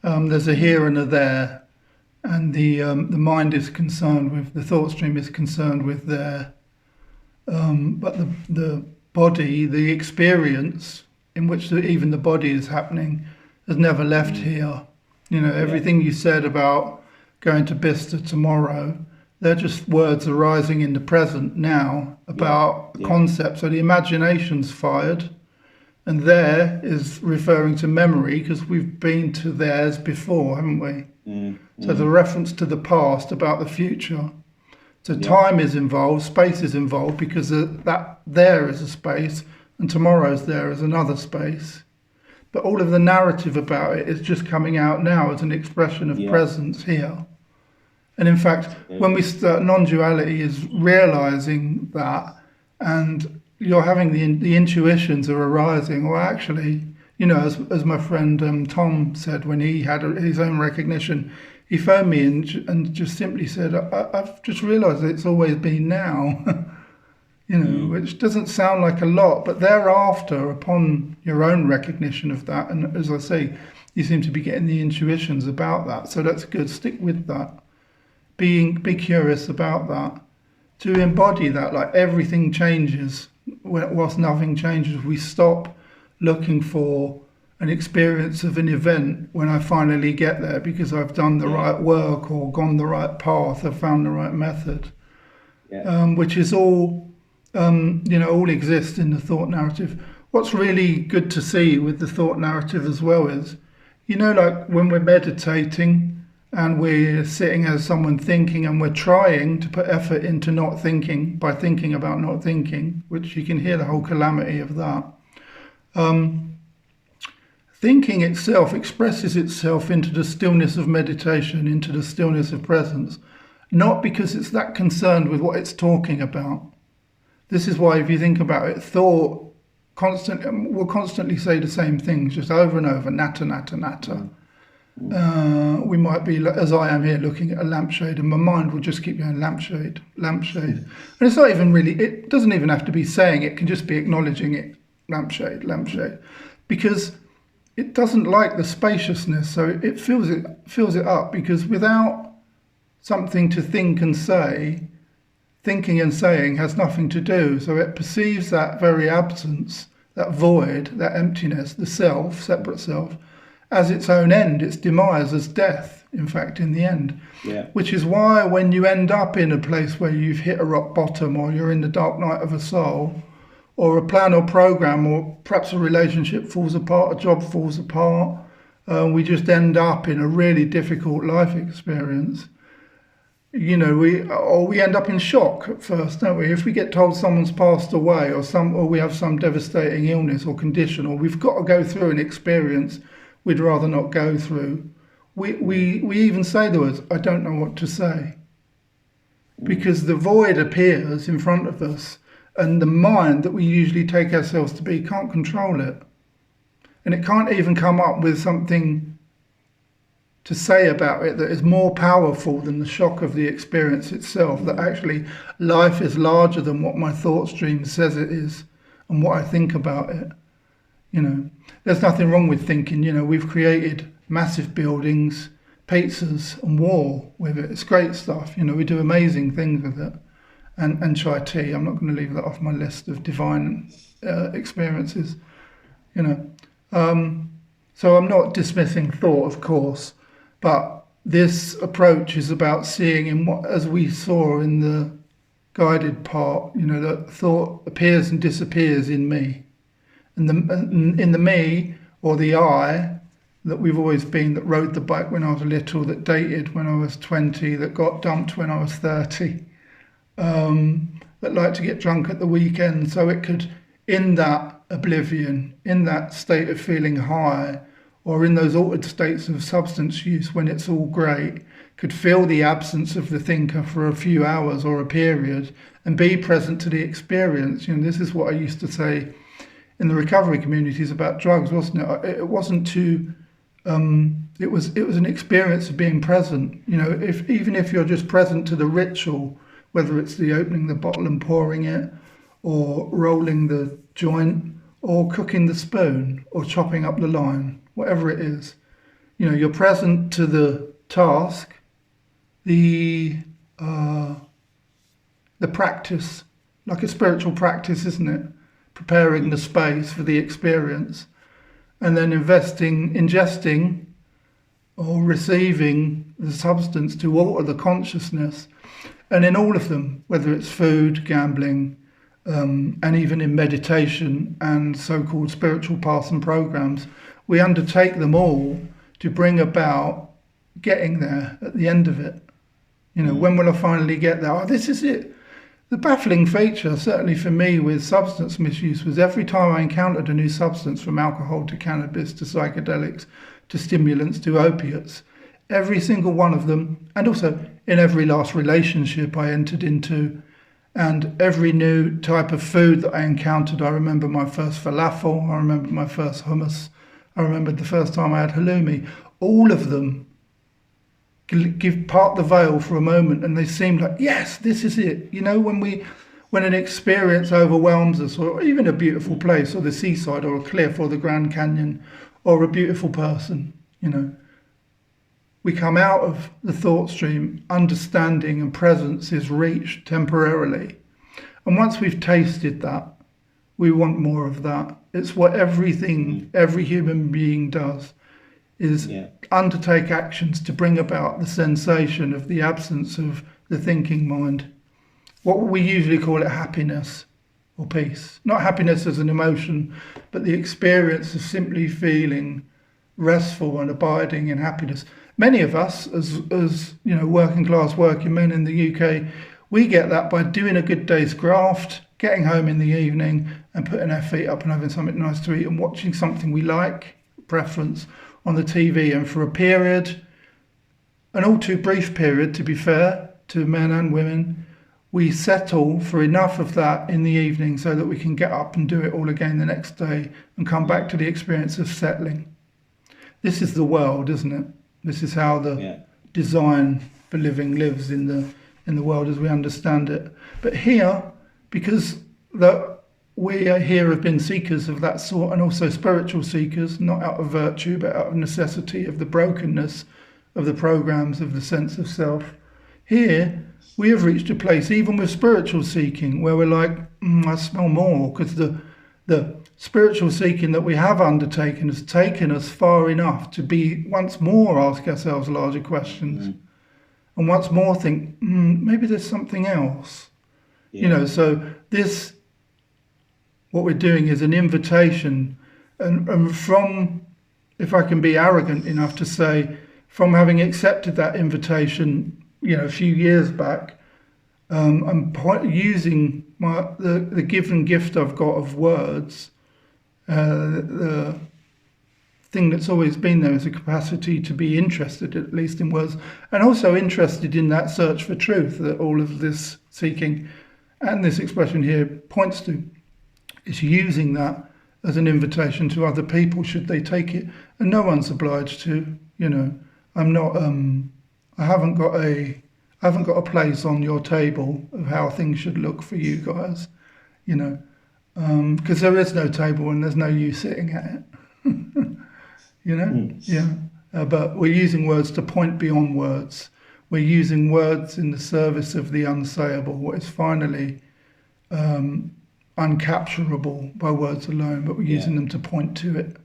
There's a here and a there, and the mind is concerned with the thought stream is concerned with there, but the body, the experience in which even the body is happening, has never left here. You know, Yeah. everything you said about going to Bicester tomorrow, they're just words arising in the present now Yeah. about a Yeah. concept. So the imagination's fired, and there is referring to memory because we've been to theirs before, haven't we? Mm. So the Mm. reference to the past about the future. So Yeah. time is involved, space is involved because that there is a space and tomorrow's there is another space. But all of the narrative about it is just coming out now as an expression of Yeah. presence here. And in fact, when we Absolutely. start, non-duality is realizing that, and you're having the intuitions are arising. Or actually, you know, as my friend Tom said when he had his own recognition, he phoned me and just simply said, I've just realised that it's always been now." You know, Mm. which doesn't sound like a lot, but thereafter, upon your own recognition of that, and as I say, you seem to be getting the intuitions about that, so that's good. Stick with that. Be curious about that. To embody that, like everything changes, whilst nothing changes. We stop looking for an experience of an event when I finally get there because I've done the Yeah. right work or gone the right path, I've found the right method, Yeah. which is all, you know, all exists in the thought narrative. What's really good to see with the thought narrative as well is, you know, like when we're meditating and we're sitting as someone thinking and we're trying to put effort into not thinking by thinking about not thinking, which you can hear the whole calamity of that. Thinking itself expresses itself into the stillness of meditation, into the stillness of presence, not because it's that concerned with what it's talking about. This is why, if you think about it, thought will constantly say the same things, just over and over, natter, natter, natter. Mm. Mm. We might be, as I am here, looking at a lampshade, and my mind will just keep going lampshade, lampshade. And it's not even really, it doesn't even have to be saying it, can just be acknowledging it, lampshade, lampshade. Because it doesn't like the spaciousness, so it fills it up, because without something to think and say, thinking and saying has nothing to do. So it perceives that very absence, that void, that emptiness, the self, separate self, as its own end, its demise, as death, in fact, in the end. Yeah. Which is why when you end up in a place where you've hit a rock bottom, or you're in the dark night of a soul, or a plan or program, or perhaps a relationship falls apart, a job falls apart, we just end up in a really difficult life experience. You know, we end up in shock at first, don't we? If we get told someone's passed away, or we have some devastating illness or condition, or we've got to go through an experience we'd rather not go through, we even say the words, "I don't know what to say," because the void appears in front of us, and the mind that we usually take ourselves to be can't control it, and it can't even come up with something to say about it that is more powerful than the shock of the experience itself, that actually life is larger than what my thought stream says it is and what I think about it. You know, there's nothing wrong with thinking. You know, we've created massive buildings, pizzas and war with it. It's great stuff. You know, we do amazing things with it. And chai tea, I'm not going to leave that off my list of divine experiences, you know. So I'm not dismissing thought, of course, but this approach is about seeing in what, as we saw in the guided part, you know, that thought appears and disappears in me. And in the me, or the I, that we've always been, that rode the bike when I was little, that dated when I was 20, that got dumped when I was 30, that liked to get drunk at the weekend, so it could, in that oblivion, in that state of feeling high, or in those altered states of substance use when it's all great, could feel the absence of the thinker for a few hours or a period and be present to the experience. You know, this is what I used to say in the recovery communities about drugs, wasn't it? It wasn't to, it was an experience of being present. You know, even if you're just present to the ritual, whether it's the opening the bottle and pouring it, or rolling the joint, or cooking the spoon, or chopping up the line, whatever it is, you're present to the task, the uh, the practice, like a spiritual practice, isn't it? Preparing the space for the experience, and then ingesting or receiving the substance to alter the consciousness. And in all of them, whether it's food, gambling, and even in meditation and so-called spiritual paths and programs, we undertake them all to bring about getting there at the end of it. When will I finally get there? Oh, this is it. The baffling feature, certainly for me with substance misuse, was every time I encountered a new substance, from alcohol to cannabis to psychedelics to stimulants to opiates, every single one of them, and also in every last relationship I entered into, and every new type of food that I encountered. I remember my first falafel, I remember my first hummus, I remembered the first time I had halloumi. All of them give part the veil for a moment, and they seem like, yes, this is it. When an experience overwhelms us, or even a beautiful place, or the seaside, or a cliff, or the Grand Canyon, or a beautiful person, we come out of the thought stream, understanding and presence is reached temporarily. And once we've tasted that, we want more of that. It's what every human being does, is undertake actions to bring about the sensation of the absence of the thinking mind. What we usually call it happiness or peace. Not happiness as an emotion, but the experience of simply feeling restful and abiding in happiness. Many of us, as working class working men in the UK, we get that by doing a good day's graft, getting home in the evening and putting our feet up and having something nice to eat and watching something we like, preference, on the TV. And for a period, an all too brief period, to be fair to men and women, we settle for enough of that in the evening so that we can get up and do it all again the next day and come back to the experience of settling. This is the world, isn't it? This is how the design for living lives in the world as we understand it. But here, because we here have been seekers of that sort, and also spiritual seekers, not out of virtue, but out of necessity of the brokenness of the programs of the sense of self. Here, we have reached a place, even with spiritual seeking, where we're like, I smell more, because the spiritual seeking that we have undertaken has taken us far enough to be once more ask ourselves larger questions, and once more think, maybe there's something else. So this, what we're doing is an invitation, and from, if I can be arrogant enough to say, from having accepted that invitation, a few years back, I'm using the given gift I've got of words. The thing that's always been there is a capacity to be interested, at least in words, and also interested in that search for truth that all of this seeking and this expression here points to. It's using that as an invitation to other people, should they take it, and no one's obliged to. I'm not. I haven't got a place on your table of how things should look for you guys. Because there is no table and there's no you sitting at it. But we're using words to point beyond words. We're using words in the service of the unsayable, what is finally uncapturable by words alone, but we're using them to point to it.